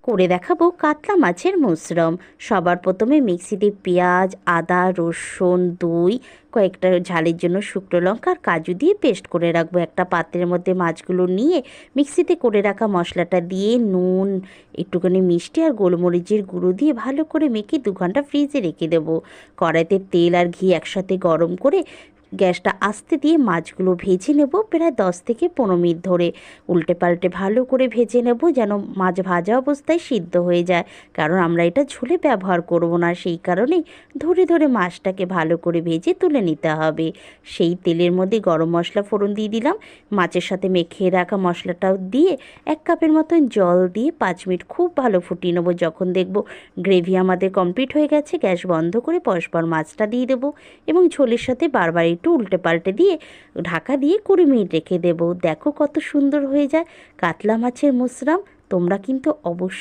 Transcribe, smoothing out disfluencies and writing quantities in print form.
করে দেখাবো কাতলা মাছের মুসরম। সবার প্রথমে মিক্সিতে পেঁয়াজ, আদা, রসুন, দই, কয়েকটা ঝালের জন্য শুকনো লঙ্কা আর কাজু দিয়ে পেস্ট করে রাখবো। একটা পাত্রের মধ্যে মাছগুলো নিয়ে মিক্সিতে করে রাখা মশলাটা দিয়ে নুন, একটুখানি মিষ্টি আর গোলমরিচের গুঁড়ো দিয়ে ভালো করে মেখে 2 ঘন্টা ফ্রিজে রেখে দেবো। কড়াইতে তেল আর ঘি একসাথে গরম করে গ্যাসটা আস্তে দিয়ে মাছগুলো ভেজে নেব প্রায় 10 থেকে 15 মিনিট ধরে। উল্টে পাল্টে ভালো করে ভেজে নেব যেন মাছ ভাজা অবস্থায় সিদ্ধ হয়ে যায়, কারণ আমরা এটা ঝোলে ব্যবহার করব না, সেই কারণেই ধরে ধরে মাছটাকে ভালো করে ভেজে তুলে নিতে হবে। সেই তেলের মধ্যে গরম মশলা ফোড়ন দিয়ে দিলাম, মাছের সাথে মেখে রাখা মশলাটাও দিয়ে 1 কাপের মতন জল দিয়ে 5 মিনিট খুব ভালো ফুটিয়ে নেবো। যখন দেখব গ্রেভি আমাদের কমপ্লিট হয়ে গেছে, গ্যাস বন্ধ করে পরস্পর মাছটা দিয়ে দেবো এবং ঝোলের সাথে বারবার একটু উল্টে পাল্টে দিয়ে ঢাকা দিয়ে 20 মিনিট রেখে দেবো। দেখো কত সুন্দর হয়ে যায় কাতলা মাছের মুসরাম। তোমরা কিন্তু অবশ্যই